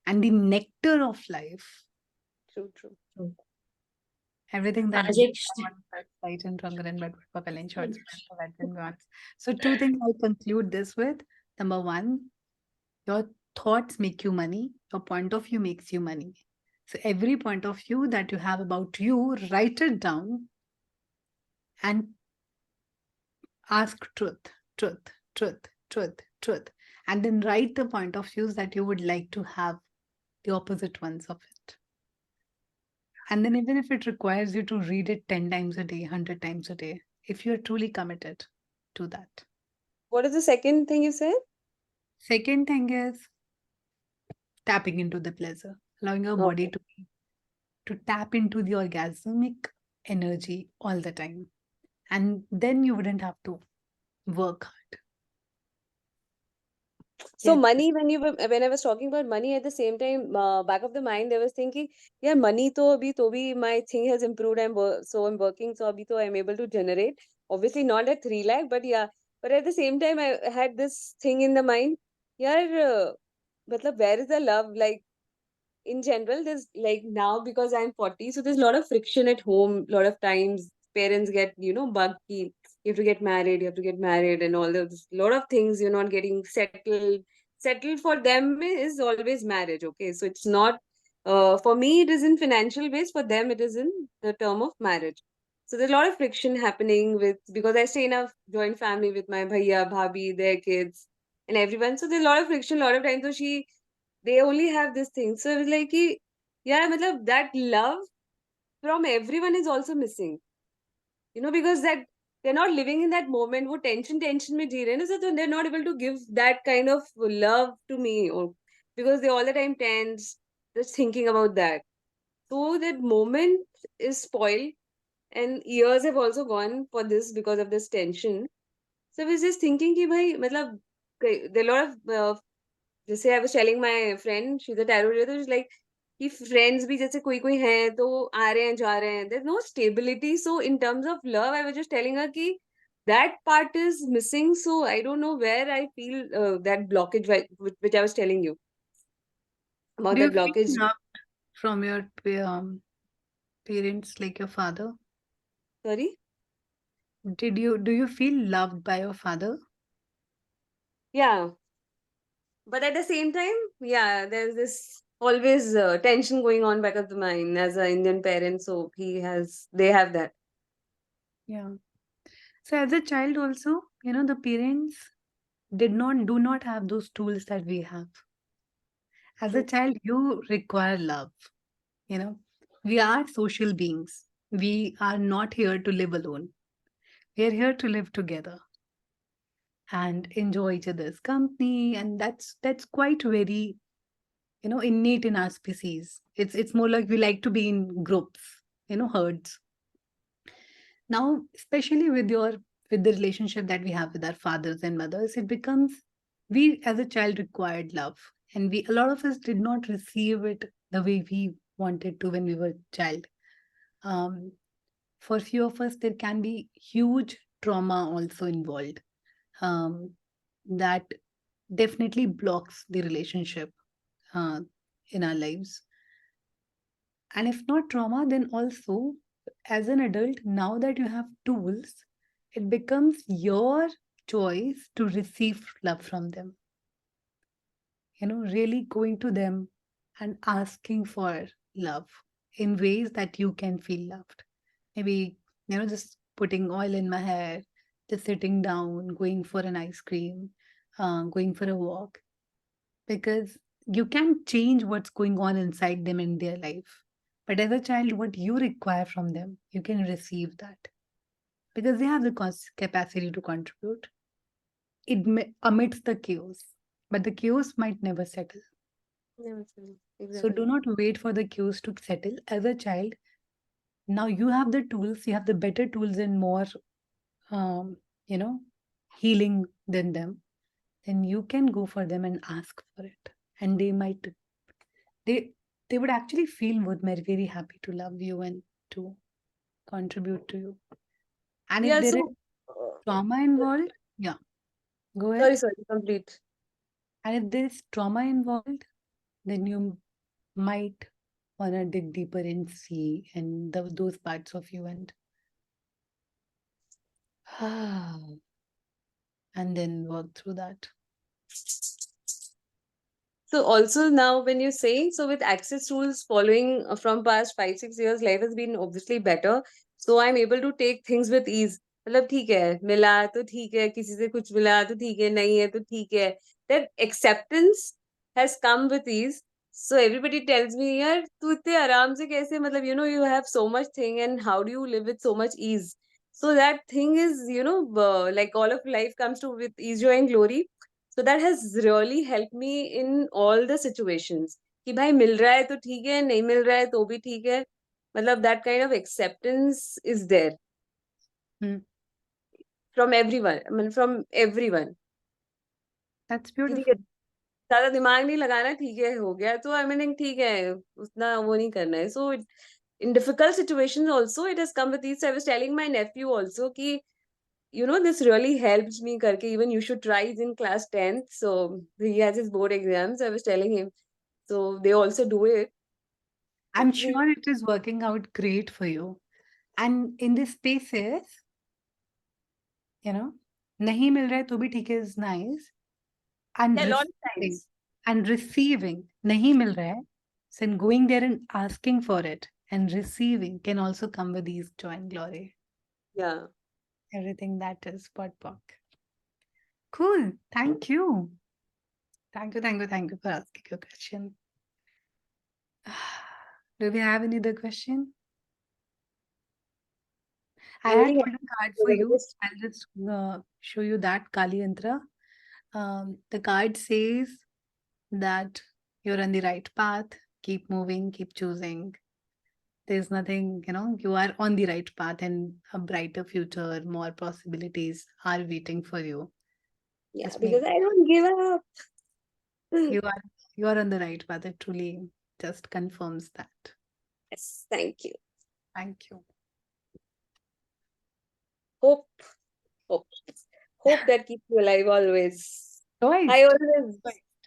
and the nectar of life.
true.
Everything that
आज
is
एक
light and stronger and better for in shorts and gods. So two things I'll conclude this with. Number one, your thoughts make you money. Your point of view makes you money. So every point of view that you have about you, write it down and ask truth. And then write the point of views that you would like to have, the opposite ones of it. And then even if it requires you to read it 10 times a day, 100 times a day, if you're truly committed to that.
What is the second thing you said?
Second thing is tapping into the pleasure. allowing your body to tap into the orgasmic energy all the time. And then you wouldn't have to work hard.
So
Yes.
money, when I was talking about money, at the same time, back of the mind, I was thinking, yeah, money to be my thing has improved. So I'm working, so abhi to I'm able to generate. Obviously not at 3 lakh, but yeah. But at the same time, I had this thing in the mind, yeah, matlab, where is the love? Like in general, there's like now because I'm 40, so there's a lot of friction at home. A lot of times parents get, bug ki, you have to get married, and all those lot of things. You're not getting settled. Settled for them is always marriage. Okay, so it's not. For me, it is in financial base. For them, it is in the term of marriage. So there's a lot of friction happening because I stay in a joint family with my bhaiya, bhabhi, their kids, and everyone. So there's a lot of friction. A lot of times, so they only have this thing. So it was like, yeah, matlab, that love from everyone is also missing. Because that they're not living in that moment. वो tension में जी रहे हैं ना, so they're not able to give that kind of love to me, or because they all the time tense, just thinking about that. So that moment is spoiled, and years have also gone for this because of this tension. So I was just thinking कि भाई मतलब there are a lot of जैसे I was telling my friend, she's a tarot reader, she's like कि friends भी जैसे कोई है तो आ रहे हैं जा रहे हैं, there's no stability. So in terms of love, I was just telling her कि that part is missing. So I don't know where I feel that blockage, which I was telling you about
Do
that
you feel
blockage.
loved from your parents, like your father?
Sorry.
Do you feel loved by your father?
Yeah, but at the same time, yeah, there's this always tension going on back of the mind as an Indian parent. So they have that.
Yeah. So as a child also, the parents do not have those tools that we have. As a
True.
child, you require love. We are social beings. We are not here to live alone. We are here to live together and enjoy each other's company. And that's quite very, innate in our species. It's more like we like to be in groups, herds. Now, especially with the relationship that we have with our fathers and mothers, it becomes we as a child required love. And a lot of us did not receive it the way we wanted to when we were a child. Um, for few of us, there can be huge trauma also involved, that definitely blocks the relationship uh, in our lives. And if not trauma, then also as an adult, now that you have tools, it becomes your choice to receive love from them. Really going to them and asking for love in ways that you can feel loved. Maybe, just putting oil in my hair, just sitting down, going for an ice cream, going for a walk, because you can't change what's going on inside them in their life. But as a child, what you require from them, you can receive that because they have the capacity to contribute. Amidst the chaos, but the chaos might never settle.
Yeah,
So
exactly.
do not wait for the chaos to settle. As a child, now you have the tools, you have the better tools and more, um, you know, healing than them. Then you can go for them and ask for it, and they they would actually feel very happy to love you and to contribute to you. And if
Yeah,
there is
so
trauma involved, yeah, go ahead.
sorry, complete.
And if there is trauma involved, then you might want to dig deeper and see and those parts of you and and then work through that.
So also now when you're saying, so with access tools following from past 5-6 years, life has been obviously better. So I'm able to take things with ease. मतलब ठीक है, मिला तो ठीक है, किसी से कुछ मिला तो ठीक है, नहीं है तो ठीक है. That acceptance has come with ease. So everybody tells me, यार तू इतने आराम से कैसे, मतलब you have so much thing, and how do you live with so much ease? So that thing is, like all of life comes to with ease, joy and glory. So that has really helped me in all the situations. कि भाई मिल रहा है तो ठीक है, नहीं मिल रहा है तो भी ठीक है. मतलब that kind of acceptance is there
Hmm.
from everyone. I mean, from everyone.
That's
कि ठीक है,
beautiful.
ज्यादा दिमाग नहीं लगाना, ठीक है, हो गया तो आई मीन ठीक है, उतना वो नहीं करना है. सो in difficult situations also it has come with these. I was telling my nephew also कि you know this really helps me karke, even you should try. He's in class 10th, so he has his board exams. I was telling him, so they also do it.
I'm
It's
sure it is working out great for you. And in these spaces, you know, nahi mil raha hai to bhi theek hai is nice. And
yeah, a lot of
receiving,
times.
and receiving, nahi mil raha hai. So in going there and asking for it and receiving can also come with ease, joy, and glory.
Yeah.
Everything that is Podpok. Cool. Thank you. Thank you, thank you, thank you for asking your question. Do we have any other question? I had
Really
pulled a card for you. I'll just show you that Kali Yantra. The card says that you're on the right path. Keep moving, keep choosing. There's nothing, you know, you are on the right path and a brighter future, more possibilities are waiting for you.
Yeah,
Just
because
make
I don't give up.
you are on the right path. It truly just confirms that.
Yes, thank you.
Thank you.
Hope, hope that keeps you alive always.
Twice,
I always,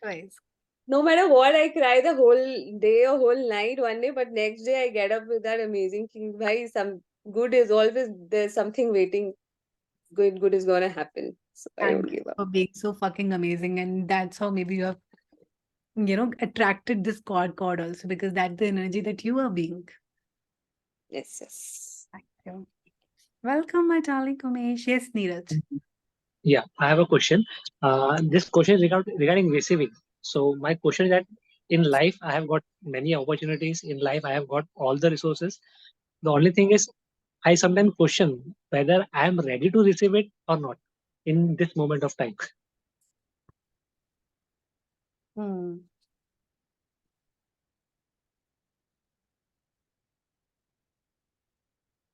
twice.
no matter what, I cry the whole day or whole night one day, but next day I get up with that amazing thing. Bhai, some good is always, there's something waiting. Good is gonna happen. So I don't
Thank you
give up.
for being so fucking amazing. And that's how maybe you have, you know, attracted this chord also, because that's the energy that you are being.
Yes, yes.
Thank you. Welcome, my darling Umesh. Yes, Neeraj.
Yeah, I have a question. This question is regarding receiving. So my question is that in life I have got many opportunities. In life I have got all the resources. The only thing is I sometimes question whether I am ready to receive it or not in this moment of time.
Hmm.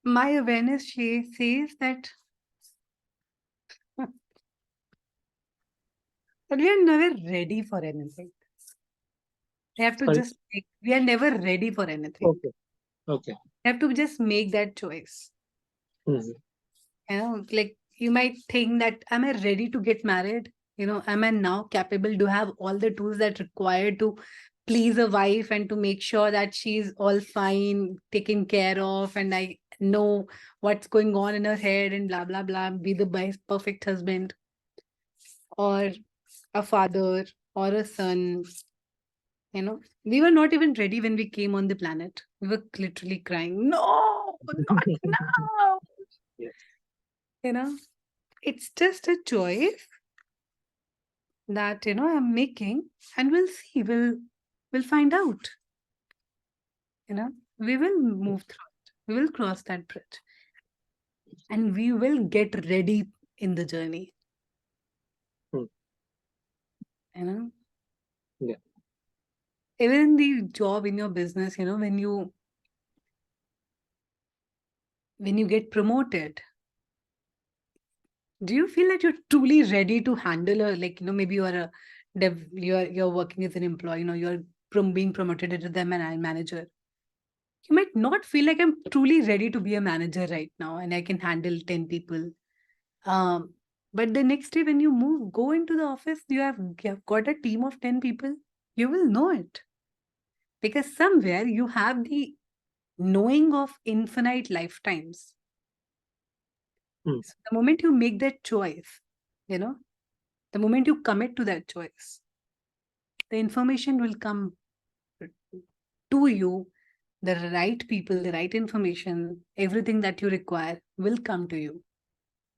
My awareness says that we are never ready for anything. We have to
Sorry.
just we are never ready for anything.
Okay. Okay.
We have to just make that choice.
Mhm.
You know, like you might think that, am I ready to get married? You know, am I now capable to have all the tools that required to please a wife and to make sure that she's all fine, taken care of, and I know what's going on in her head and blah blah blah, be the perfect husband or a father or a son. You know, we were not even ready when we came on the planet. We were literally crying, no, not now.
Yes.
You know, it's just a choice that, you know, I'm making, and we'll see. We'll find out. You know, we will move through it. We will cross that bridge, and we will get ready in the journey.
Hmm.
You know,
Yeah.
even in the job, in your business, you know, when you get promoted, do you feel that you're truly ready to handle a, like, you know, maybe you're a you're working as an employee, you know, you're being promoted into the manager. You might not feel like I'm truly ready to be a manager right now and I can handle 10 people. But the next day when you go into the office, you have got a team of 10 people, you will know it. Because somewhere you have the knowing of infinite lifetimes.
Hmm.
So the moment you make that choice, you know, the moment you commit to that choice, the information will come to you, the right people, the right information, everything that you require will come to you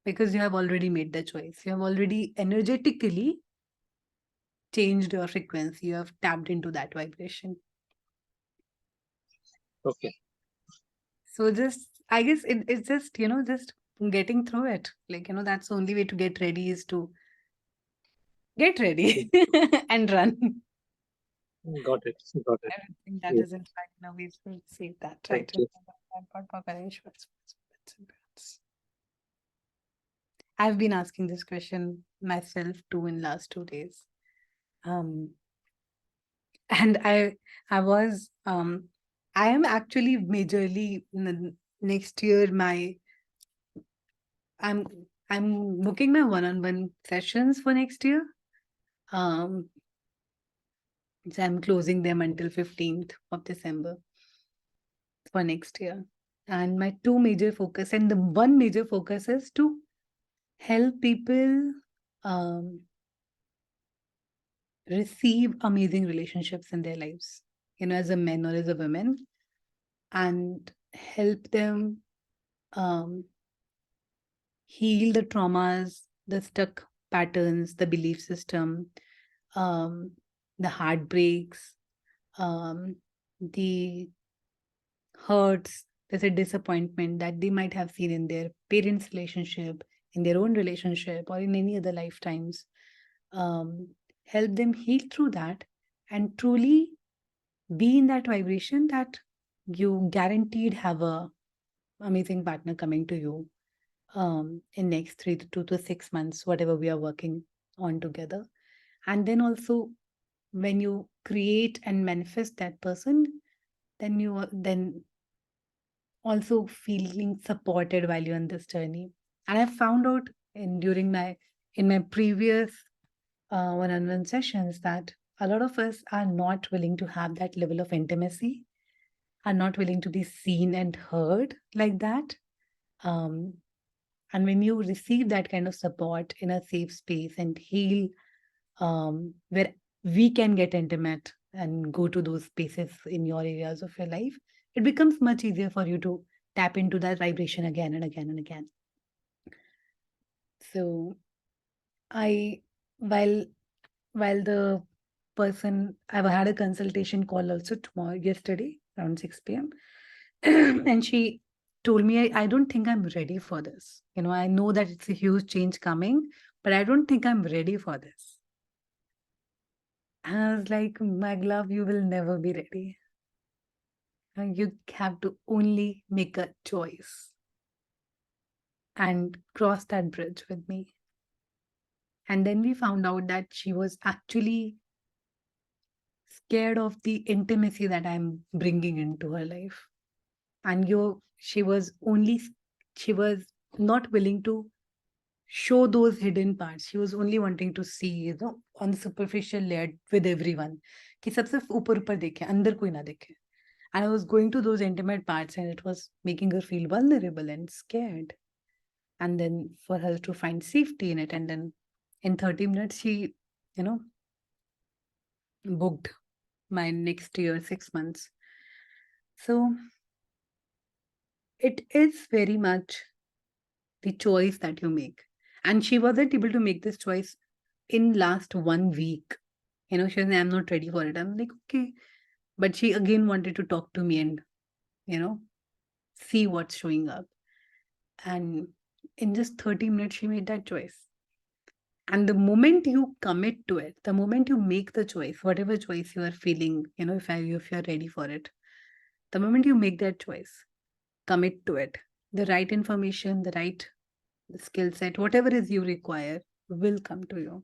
because you have already made the choice. You have already energetically changed your frequency. You have tapped into that vibration.
Okay.
So just, I guess it's just, you know, just getting through it. Like, you know, that's the only way to get ready is to get ready and run.
Got it. Got it.
Everything that
Yeah.
is in fact now we will see that
Thank
right.
you.
I've been asking this question myself too in last 2 days. And I am actually majorly next year I'm booking my one-on-one sessions for next year. So I'm closing them until 15th of December for next year. And my two major focus and the one major focus is to help people receive amazing relationships in their lives, as a man or as a woman, and help them heal the traumas, the stuck patterns, the belief system, the heartbreaks, the hurts, there's a disappointment that they might have seen in their parents' relationship, in their own relationship, or in any other lifetimes. Help them heal through that and truly be in that vibration that you guaranteed have a amazing partner coming to you in next 2 to 6 months, whatever we are working on together. And then also when you create and manifest that person, then then also feeling supported while you're on this journey. And I found out in my previous one-on-one sessions that a lot of us are not willing to have that level of intimacy, are not willing to be seen and heard like that. And when you receive that kind of support in a safe space and heal, where we can get intimate and go to those spaces in your areas of your life, it becomes much easier for you to tap into that vibration again and again and again. So I, while the person, I've had a consultation call also yesterday around 6 p.m. and she told me, I don't think I'm ready for this. I know that it's a huge change coming, but I don't think I'm ready for this. And I was like, my love, you will never be ready. You have to only make a choice and cross that bridge with me. And then we found out that she was actually scared of the intimacy that I'm bringing into her life. And she was not willing to show those hidden parts. She was only wanting to see, on the superficial layer with everyone. कि सब सिर्फ ऊपर ऊपर देखे, अंदर कोई ना देखे. And I was going to those intimate parts and it was making her feel vulnerable and scared. And then for her to find safety in it. And then in 30 minutes, she, booked my next year, 6 months. So it is very much the choice that you make. And she wasn't able to make this choice in last 1 week. She was saying, I'm not ready for it. I'm like, okay. But she again wanted to talk to me and, see what's showing up. And in just 30 minutes, she made that choice. And the moment you commit to it, the moment you make the choice, whatever choice you are feeling, if you're ready for it, the moment you make that choice, commit to it. The right information, the right skill set, whatever is you require, will come to you.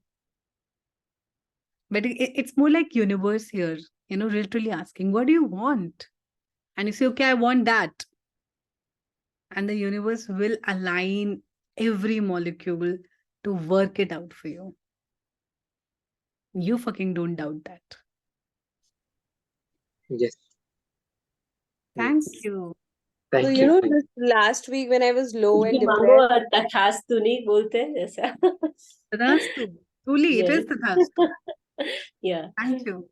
But it's more like universe here, literally asking, what do you want? And you say, okay, I want that. And the universe will align every molecule to work it out for you. You fucking don't doubt that.
Yes.
Thank
Yes.
you.
So,
Thank you.
this last week when I was low and
ये मांगो
depressed,
और तथास्तु नहीं बोलते हैं ऐसा.
Tathastu. Truly, it is
Yes.
Tathastu.
Yeah.
Thank you.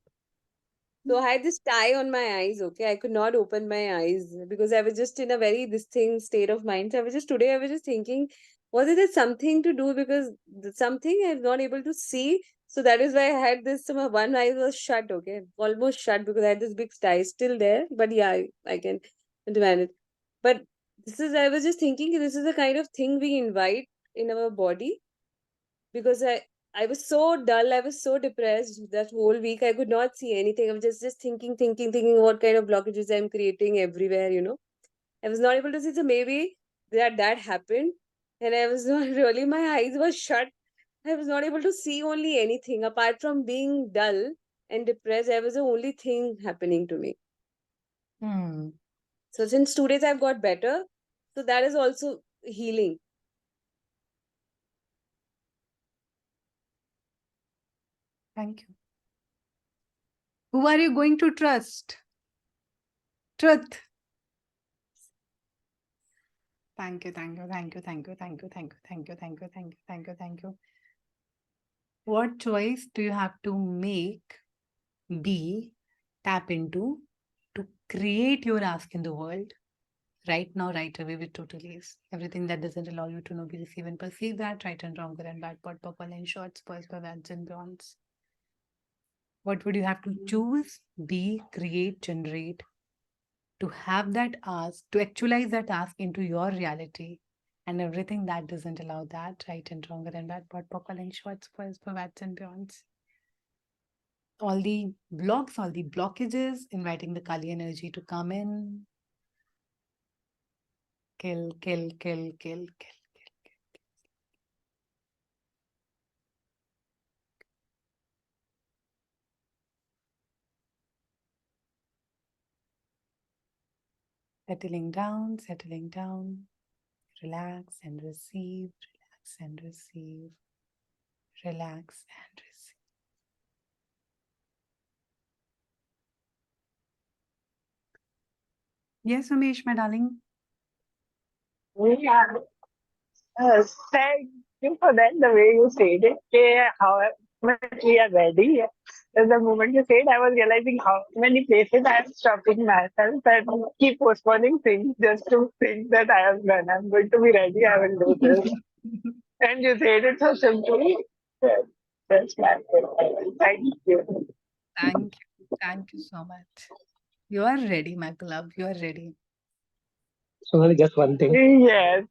so I had this tie on my eyes, okay? I could not open my eyes because I was just in a very state of mind. So today I was just thinking, was it something to do because something I'm not able to see? So that is why I had this, my one eye was shut, okay? Almost shut because I had this big tie still there. But yeah, I can manage. But I was just thinking, this is the kind of thing we invite in our body because I was so dull. I was so depressed that whole week. I could not see anything. I was just thinking what kind of blockages I'm creating everywhere, you know. I was not able to see. So maybe that happened. And I was not really, my eyes were shut. I was not able to see only anything. Apart from being dull and depressed, I was the only thing happening to me.
Hmm.
So since 2 days I've got better. So that is also healing.
Thank you. Who are you going to trust? Truth. Thank you, thank you, thank you, thank you, thank you, thank you, thank you, thank you, thank you, thank you, thank you. What choice do you have to make, be, tap into to create your ask in the world right now, right away with total ease? Everything that doesn't allow you to know, be, receive, and perceive that, right and wrong, good and bad, pot, purple and short, spoils, pervades, and beyonds. What would you have to choose, be, create, generate to have that ask, to actualize that ask into your reality, and everything that doesn't allow that, right and wrong, good and bad, pot, purple and short, spoils, pervades, and beyonds? All the blocks, all the blockages, inviting the Kali energy to come in. Kill, kill, kill, kill, kill. Settling down, relax and receive, relax and receive, relax and receive. Yes, Umesh, my darling.
Yeah. Thank you for that. The way you said it, how much we are ready. The moment you said, I was realizing how many places I am stopping myself and keep postponing things just to think that I am done. I'm going to be ready. I will do this. And you said it so simply. Yes, that's my thank you.
Thank you so much. You are ready, my beloved. You are ready.
So just one thing.
Yes.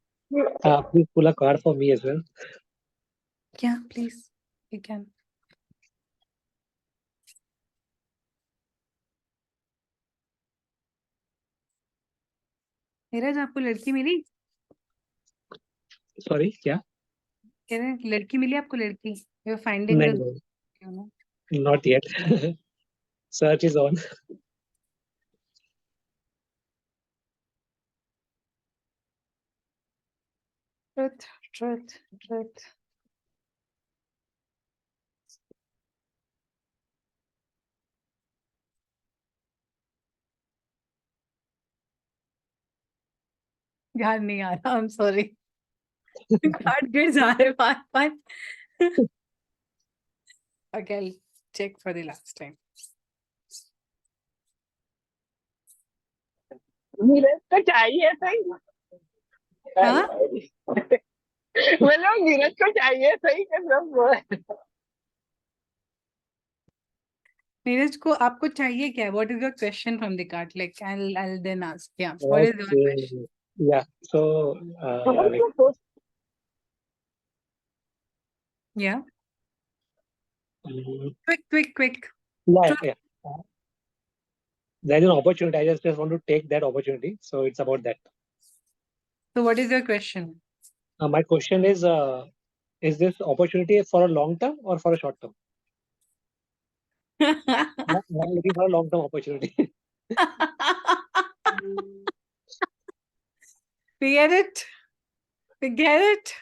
Please pull a card for me as well.
Yeah, please. You can. Neeraj आपको लड़की मिली?
Sorry, क्या?
कह रहे हैं, लड़की मिली आपको लड़की? You're finding
नहीं,
the,
नहीं,
you know.
not yet. Search is on.
Truth. याद नहीं आ रहा. I'm sorry. कार्ड गिर जा रहे बार. Okay, I'll check for the last time.
Neeraj को चाहिए सही.
हाँ?
मतलब नीरज को चाहिए सही कि सब
नीरज को आपको चाहिए क्या? What is your question from the card? Like I'll then ask. Yeah. What is your question?
Okay. Yeah. So, like,
Yeah.
mm,
Quick.
yeah,
Truth.
yeah. There's an opportunity. I just want to take that opportunity. So it's about that.
So what is your question?
My question is this opportunity for a long term or for a short term? I'm looking for a long term opportunity.
We get it. We get it.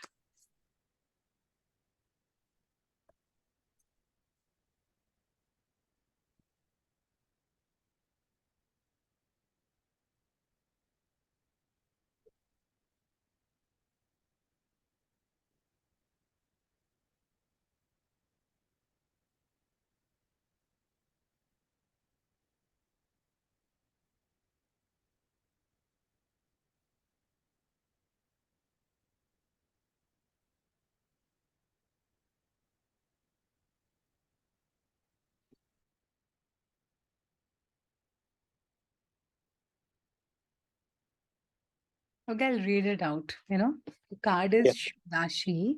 Okay, I'll read it out. You know, the card is
Yeah.
Dashi.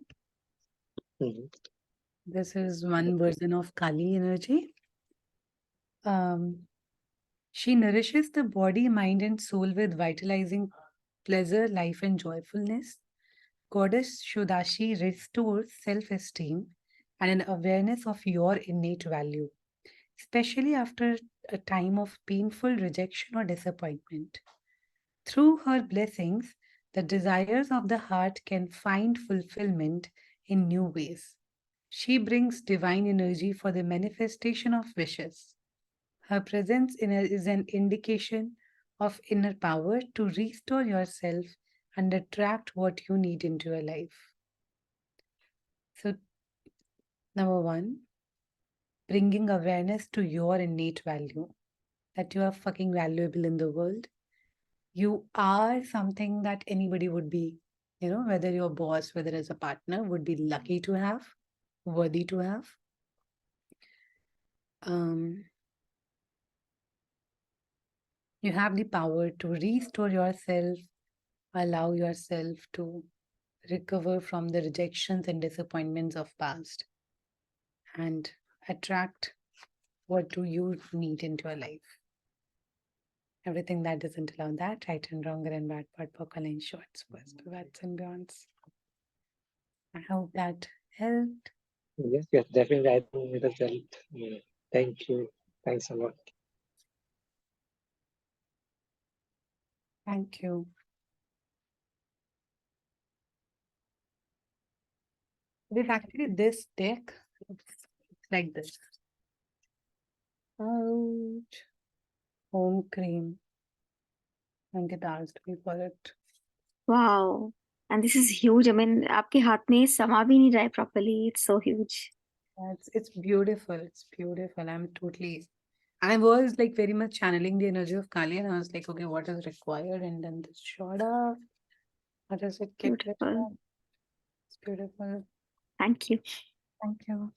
Mhm.
This is one version of Kali energy. She nourishes the body, mind, and soul with vitalizing pleasure, life, and joyfulness. Goddess Shudashi restores self esteem and an awareness of your innate value, especially after a time of painful rejection or disappointment. Through her blessings, the desires of the heart can find fulfillment in new ways. She brings divine energy for the manifestation of wishes. Her presence is an indication of inner power to restore yourself and attract what you need into your life. So, number one, bringing awareness to your innate value, that you are fucking valuable in the world. You are something that anybody would be, whether your boss, whether as a partner, would be lucky to have, worthy to have. You have the power to restore yourself, allow yourself to recover from the rejections and disappointments of past, and attract what do you need into your life. Everything that doesn't allow that, right and wrong, and bad part, vocal and shorts, words and beyonds. I hope that helped.
Yes, yes, definitely. I think it has helped. Yeah. Thank you. Thanks a lot.
Thank you. It is actually this deck. It's like this. Ouch. Home cream. Ankit asked me for it.
Wow. And this is huge. I mean, आपके हाथ में समा भी नहीं रहा है properly. It's so huge.
It's beautiful. It's beautiful. I was like very much channeling the energy of Kali, and I was like, okay, what is required? And then this showed up. What does it get?
Beautiful.
It's beautiful.
Thank you.
Thank you.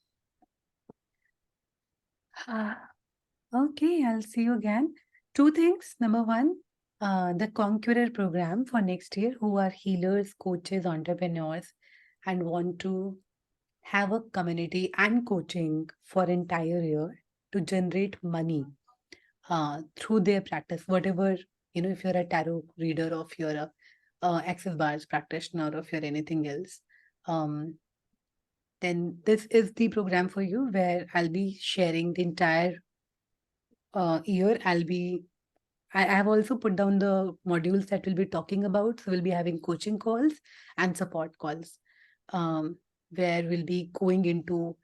Okay, I'll see you again. Two things. Number one, the Conqueror program for next year, who are healers, coaches, entrepreneurs, and want to have a community and coaching for entire year to generate money through their practice. Whatever, if you're a tarot reader or if you're a Access Bars practitioner or if you're anything else, then this is the program for you, where I'll be sharing the entire year. I have also put down the modules that we'll be talking about. So we'll be having coaching calls and support calls, where we'll be going into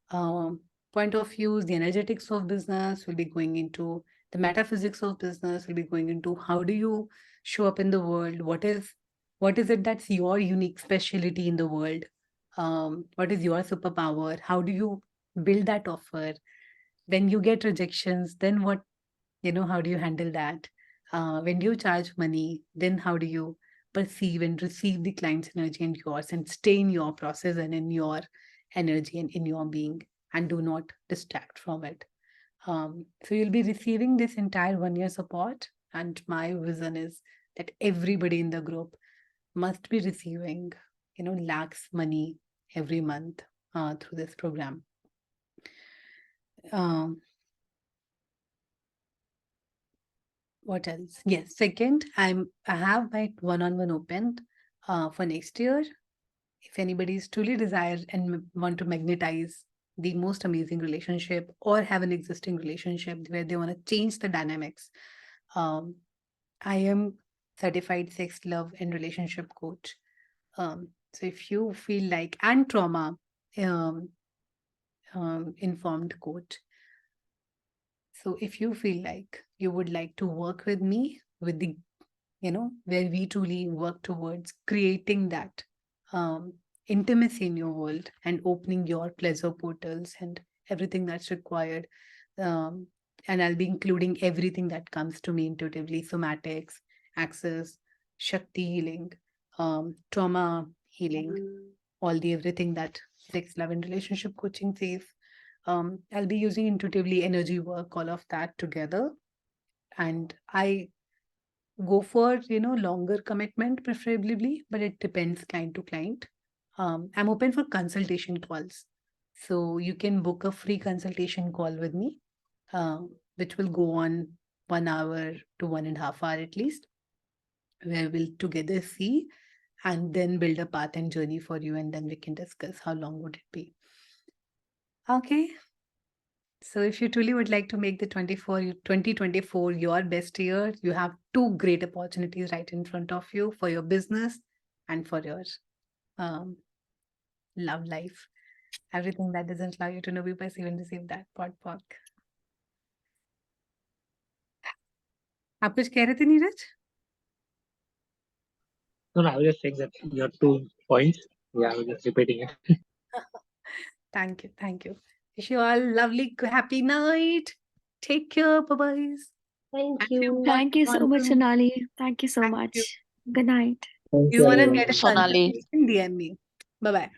point of views, the energetics of business. We'll be going into the metaphysics of business. We'll be going into how do you show up in the world? What is it that's your unique specialty in the world? What is your superpower? How do you build that offer? When you get rejections, then what, how do you handle that? When you charge money, then how do you perceive and receive the client's energy and yours, and stay in your process and in your energy and in your being, and do not distract from it. So you'll be receiving this entire 1 year support, and my vision is that everybody in the group must be receiving, lakhs money every month through this program. What else? Yes, second, I have my one-on-one open for next year. If anybody is truly desires and want to magnetize the most amazing relationship, or have an existing relationship where they want to change the dynamics, I am certified sex, love, and relationship coach. So if you feel like, and trauma informed coach. So if you feel like you would like to work with me, with the, where we truly work towards creating that intimacy in your world and opening your pleasure portals and everything that's required. And I'll be including everything that comes to me intuitively: somatics, access, Shakti healing, trauma healing, all the everything that sex, love, and relationship coaching says. I'll be using intuitively energy work, all of that together. And I go for, longer commitment preferably, but it depends client to client. I'm open for consultation calls. So you can book a free consultation call with me, which will go on 1 hour to 1.5 hours at least, where we'll together see and then build a path and journey for you, and then we can discuss how long would it be. Okay. So if you truly would like to make the 2024 your best year, you have 2 great opportunities right in front of you for your business and for your love life. Everything that doesn't allow you to know be passive and receive that pod. आप कुछ कह रहे थे Neeraj?
No, I was just saying that your 2 points. Yeah, I was just repeating it.
Thank you. Wish you all lovely, happy night. Take care. Bye-bye.
Thank
And if you
you.
want-
Thank you so
want
much,
to-
Sonali. Thank you so
Thank
much.
you.
Good night.
Thank
You want to
everyone.
get a
Sonali.
consultation, DM me. Bye-bye.